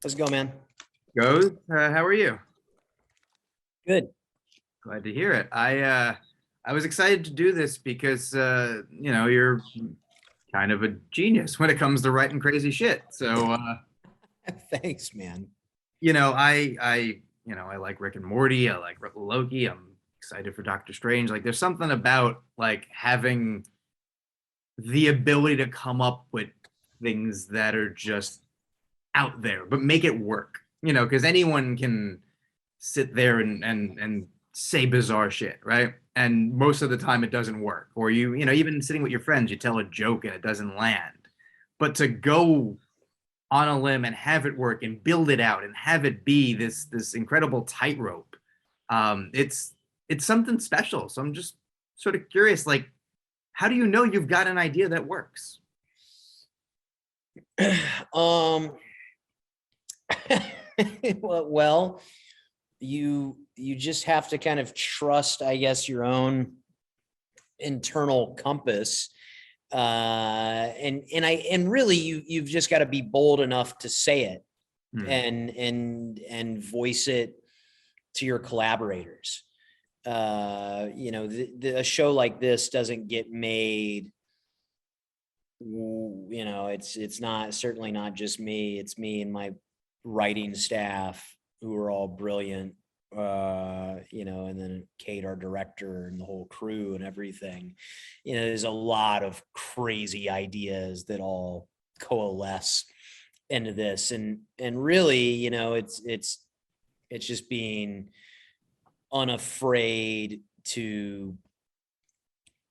How's it going, man? Goes. How are you? Good. Glad to hear it. I was excited to do this because you're kind of a genius when it comes to writing crazy shit. So Thanks, man. I like Rick and Morty. I like Loki. I'm excited for Doctor Strange. Like there's something about like having the ability to come up with things that are just out there, but make it work. Because anyone can sit there and say bizarre shit, right? And most of the time it doesn't work. Or even sitting with your friends, you tell a joke and it doesn't land. But to go on a limb and have it work and build it out and have it be this incredible tightrope, it's something special. So I'm just sort of curious, like, how do you know you've got an idea that works? um well, you just have to kind of trust, I guess, your own internal compass. And really you've just got to be bold enough to say it Hmm. and voice it to your collaborators. A show like this doesn't get made. It's not, certainly not just me. It's me and my writing staff, who are all brilliant. And then Kate, our director, and the whole crew and everything. There's a lot of crazy ideas that all coalesce into this, and really, it's just being unafraid to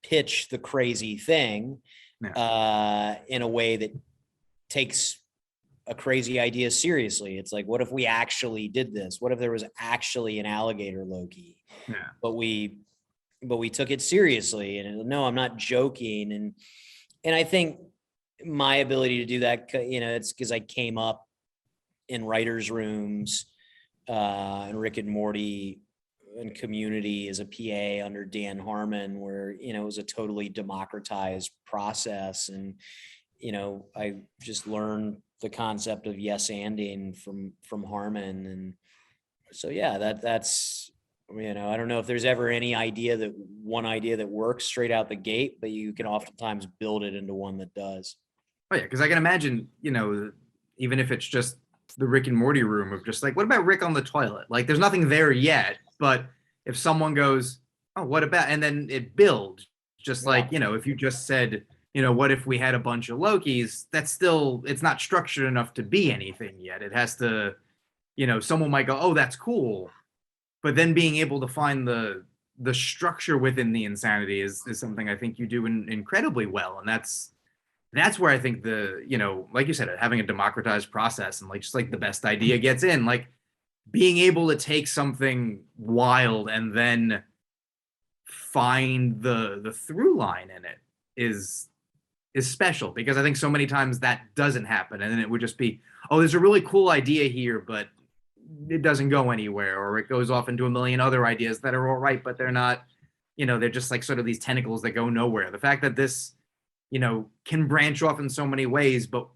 pitch the crazy thing Yeah. in a way that takes a crazy idea seriously. It's like, what if we actually did this? What if there was actually an alligator Loki? Yeah. But we took it seriously. And no, I'm not joking. And I think my ability to do that, it's because I came up in writers' rooms and Rick and Morty and Community as a PA under Dan Harmon, where it was a totally democratized process. And I just learned the concept of yes anding from Harmon. And so yeah, that's I don't know if there's ever any one idea that works straight out the gate, but you can oftentimes build it into one that does. Oh yeah, because I can imagine, even if it's just the Rick and Morty room of just like, what about Rick on the toilet? Like, there's nothing there yet, but if someone goes, oh, what about, and then it builds, just Yeah. like, if you just said, what if we had a bunch of Lokis? That's still, it's not structured enough to be anything yet. It has to, someone might go, oh, that's cool, but then being able to find the structure within the insanity is something I think you do incredibly well, and that's where I think like you said, having a democratized process and like just like the best idea gets in, like being able to take something wild and then find the through line in it is special, because I think so many times that doesn't happen, and then it would just be, oh, there's a really cool idea here, but it doesn't go anywhere, or it goes off into a million other ideas that are all right, but they're not, they're just like sort of these tentacles that go nowhere. The fact that this can branch off in so many ways, but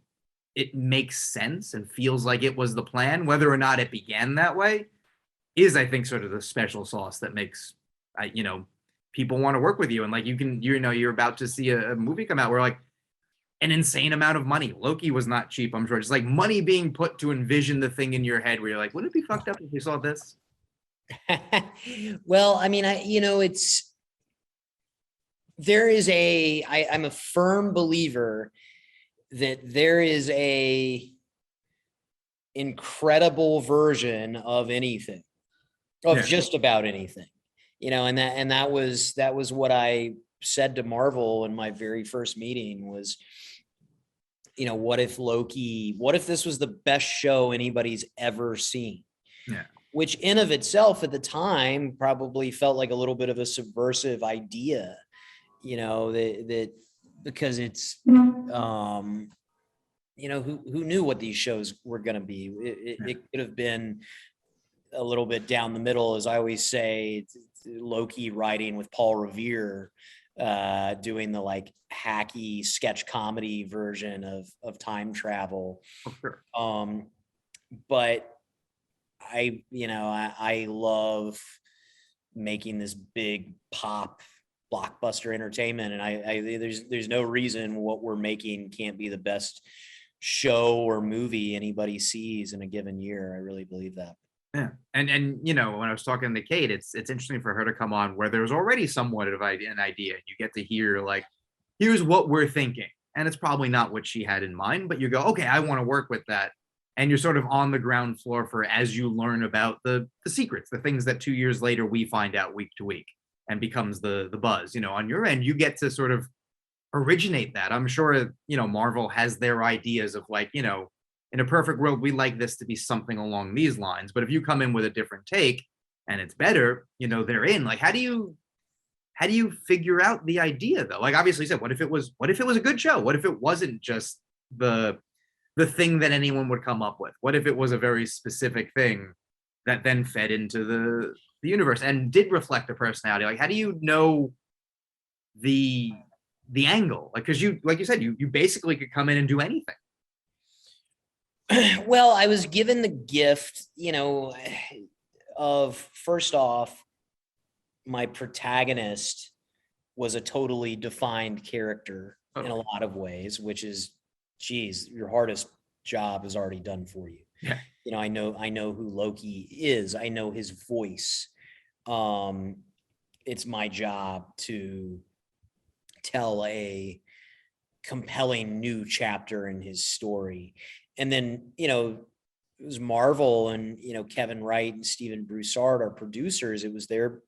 it makes sense and feels like it was the plan, whether or not it began that way, is, I think, sort of the special sauce that makes, people want to work with you. And like, you're about to see a movie come out where like an insane amount of money. Loki was not cheap, I'm sure. Just like money being put to envision the thing in your head where you're like, wouldn't it be fucked up if you saw this? Well, I mean, I'm a firm believer that there is a incredible version of anything, of Yeah. just about anything, and that was what I said to Marvel in my very first meeting was, what if this was the best show anybody's ever seen? Yeah. Which in of itself at the time probably felt like a little bit of a subversive idea, that because it's, who knew what these shows were going to be? It could have been a little bit down the middle, as I always say, Loki writing with Paul Revere, doing the like hacky sketch comedy version of time travel. Oh, sure. but I love making this big pop blockbuster entertainment, and there's no reason what we're making can't be the best show or movie anybody sees in a given year. I really believe that. Yeah. And when I was talking to Kate, it's interesting for her to come on where there's already somewhat of an idea. You get to hear like, here's what we're thinking. And it's probably not what she had in mind, but you go, okay, I want to work with that. And you're sort of on the ground floor for as you learn about the secrets, the things that 2 years later we find out week to week and becomes the buzz. On your end, you get to sort of originate that. I'm sure, Marvel has their ideas of like, in a perfect world, we like this to be something along these lines. But if you come in with a different take and it's better, they're in. Like, how do you figure out the idea though? Like obviously you said, what if it was a good show? What if it wasn't just the thing that anyone would come up with? What if it was a very specific thing that then fed into the universe and did reflect the personality? Like, how do you know the angle? Like, because like you said, you basically could come in and do anything. Well, I was given the gift, of first off, my protagonist was a totally defined character in a lot of ways, which is, geez, your hardest job is already done for you. Yeah. I know who Loki is. I know his voice. It's my job to tell a compelling new chapter in his story. And then, it was Marvel and, Kevin Wright and Stephen Broussard, our producers. It was their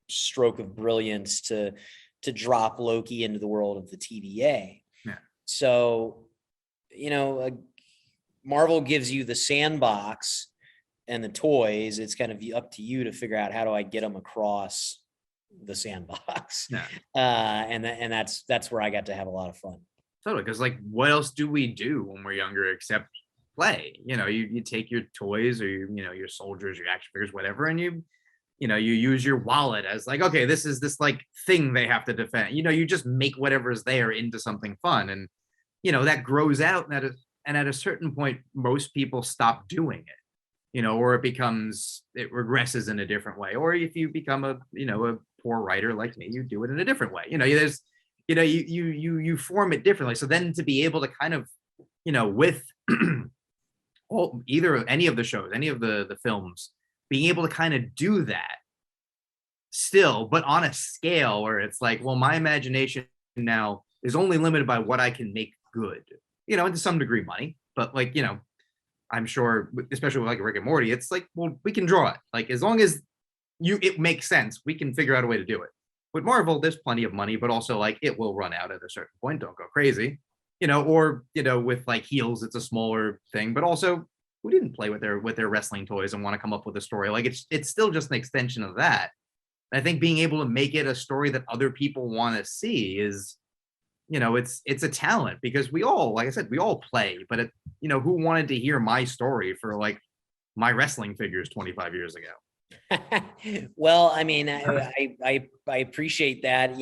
stroke of brilliance to drop Loki into the world of the TVA. Yeah. So, Marvel gives you the sandbox and the toys. It's kind of up to you to figure out, how do I get them across the sandbox? Yeah. And that's where I got to have a lot of fun. Totally, because like, what else do we do when we're younger except play? You take your toys or your soldiers, your action figures, whatever, and you use your wallet as like, okay, this is this like thing they have to defend. You just make whatever's there into something fun, and that grows out, and at a certain point, most people stop doing it, or it regresses in a different way. Or if you become a poor writer like me, you do it in a different way. There's you form it differently. So then to be able to kind of, with either any of the shows, any of the films, being able to kind of do that still, but on a scale where it's like, well, my imagination now is only limited by what I can make good, and to some degree money, but like, I'm sure, especially with like Rick and Morty, it's like, well, we can draw it. Like, as long as it makes sense, we can figure out a way to do it. With Marvel, there's plenty of money, but also like it will run out at a certain point. Don't go crazy, or with like Heels, it's a smaller thing, but also who didn't play with their wrestling toys and want to come up with a story? Like it's still just an extension of that. And I think being able to make it a story that other people want to see is, it's a talent, because we all, like I said, we all play, but who wanted to hear my story for like my wrestling figures 25 years ago? Well, I mean, I appreciate that.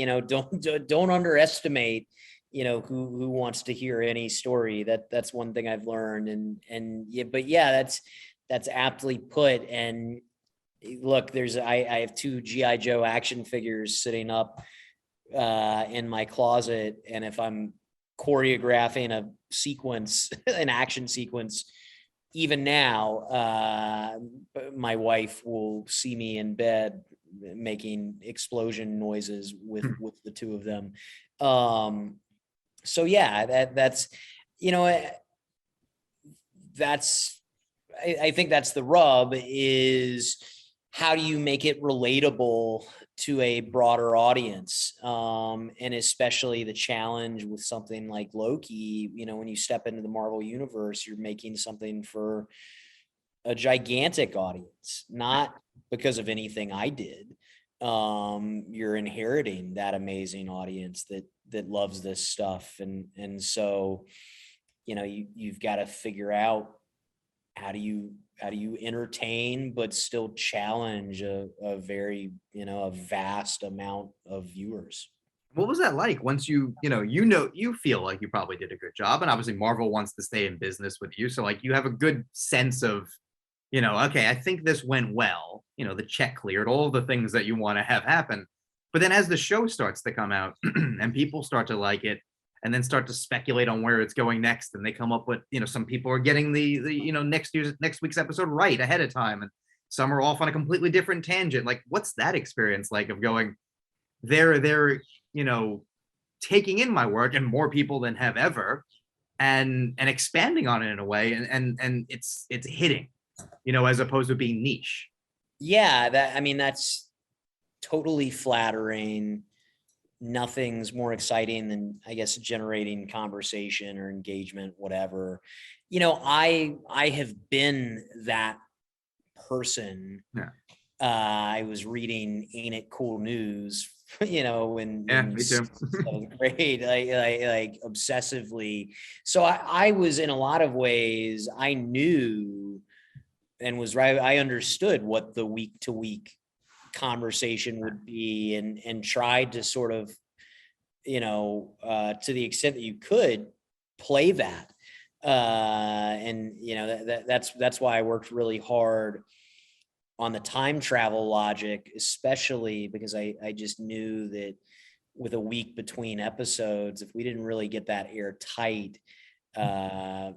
Don't underestimate, who wants to hear any story. That's one thing I've learned. And yeah, but yeah, that's aptly put. And look, I have 2 GI Joe action figures sitting up in my closet, and if I'm choreographing a sequence, an action sequence, even now, my wife will see me in bed making explosion noises with the 2 of them. So yeah, that's I think that's the rub, is how do you make it relatable to a broader audience? And especially the challenge with something like Loki, when you step into the Marvel universe, you're making something for a gigantic audience, not because of anything I did. You're inheriting that amazing audience that loves this stuff. And so, you've got to figure out, how do you entertain but still challenge a very, a vast amount of viewers. What was that like once you feel like you probably did a good job, and obviously Marvel wants to stay in business with you, so like you have a good sense of, okay, I think this went well, the check cleared, all the things that you want to have happen. But then as the show starts to come out and people start to like it and then start to speculate on where it's going next, and they come up with, some people are getting the next week's episode right ahead of time, and some are off on a completely different tangent. Like, what's that experience like of going, they're taking in my work and more people than have ever, and expanding on it in a way, and it's hitting, as opposed to being niche. Yeah, that's totally flattering. Nothing's more exciting than, I guess, generating conversation or engagement, whatever. I have been that person. Yeah. I was reading Ain't It Cool News, in Me too. seventh grade, like obsessively. So I was, in a lot of ways, I knew and was right. I understood what the week to week conversation would be, and tried to sort of, to the extent that you could, play that. And that's why I worked really hard on the time travel logic, especially because I just knew that with a week between episodes, if we didn't really get that airtight, the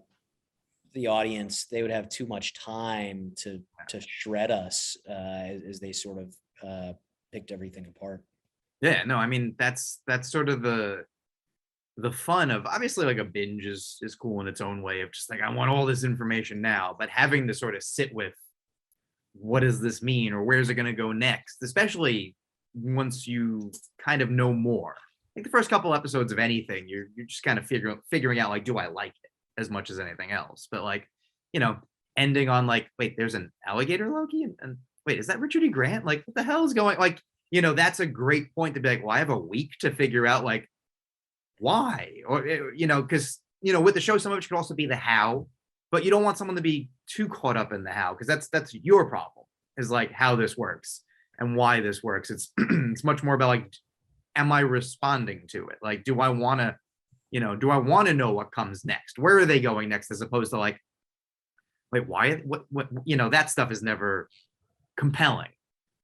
audience, they would have too much time to shred us as they sort of picked everything apart. Yeah, no, I mean that's sort of the fun of, obviously, like, a binge is cool in its own way of just like, I want all this information now, but having to sort of sit with, what does this mean, or where's it going to go next, especially once you kind of know more. Like the first couple episodes of anything, you're just kind of figuring out, like, do I like it as much as anything else? But like, ending on like, wait, there's an alligator Loki, and wait, is that Richard E. Grant? Like, what the hell is going, like, that's a great point to be like, well, I have a week to figure out, like, why, or because with the show, some of it could also be the how, but you don't want someone to be too caught up in the how, because that's your problem, is like how this works and why this works. It's it's much more about like, am I responding to it? Like, do I want to know what comes next? Where are they going next? As opposed to like, wait, why, what, that stuff is never compelling.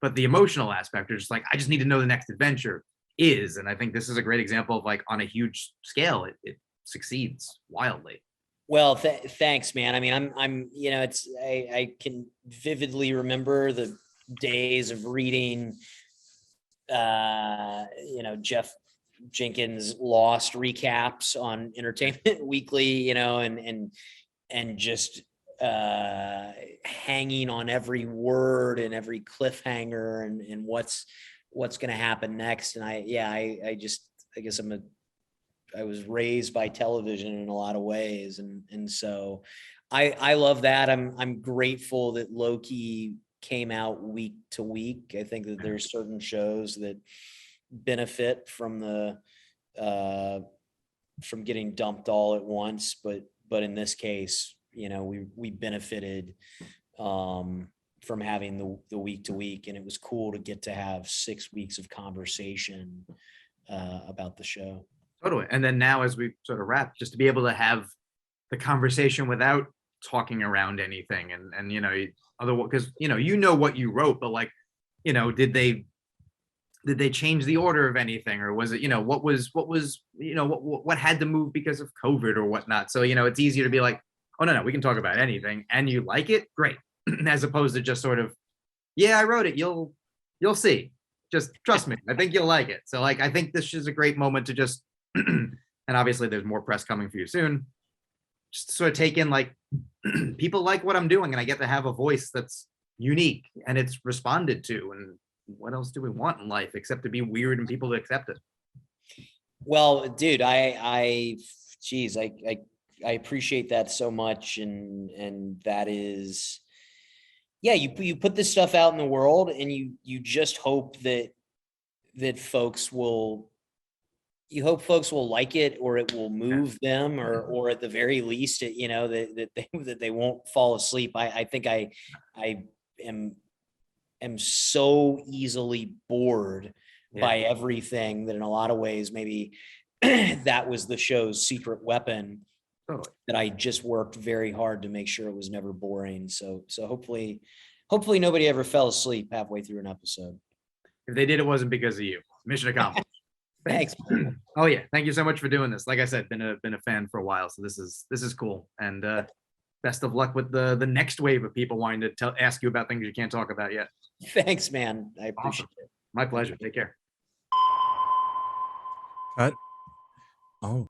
But the emotional aspect, are just like, I just need to know the next adventure is. And I think this is a great example of, like, on a huge scale, it succeeds wildly. Well, thanks, man. I mean, I'm, I can vividly remember the days of reading, Jeff Jenkins Lost recaps on Entertainment Weekly, and just hanging on every word and every cliffhanger, and what's going to happen next. And I guess I was raised by television in a lot of ways. And so I love that. I'm grateful that Loki came out week to week. I think that there's certain shows that benefit from from getting dumped all at once. But in this case, we benefited from having the week to week, and it was cool to get to have 6 weeks of conversation about the show. Totally. And then now, as we sort of wrap, just to be able to have the conversation without talking around anything, and because what you wrote, but like, did they change the order of anything, or was it, what had to move because of COVID or whatnot? So it's easier to be like, oh no, we can talk about anything, and you like it, great, as opposed to just sort of, yeah, I wrote it, you'll see, just trust me, I think you'll like it. So like, I think this is a great moment to just and obviously there's more press coming for you soon, just sort of take in, like, people like what I'm doing, and I get to have a voice that's unique and it's responded to. And what else do we want in life except to be weird and people to accept it? Well, dude, I appreciate that so much. And that is, yeah, you put this stuff out in the world, and you just hope that folks will like it, or it will move them, or at the very least, that they won't fall asleep. I think I am so easily bored by everything, that in a lot of ways, maybe that was the show's secret weapon, Totally. that I just worked very hard to make sure it was never boring. So hopefully nobody ever fell asleep halfway through an episode. If they did, it wasn't because of you. Mission accomplished. Thanks. Oh yeah, thank you so much for doing this. Like I said, been a fan for a while, so this is cool. And best of luck with the next wave of people wanting to ask you about things you can't talk about yet. Thanks, man. I appreciate it. My pleasure. Take care. Cut. Oh.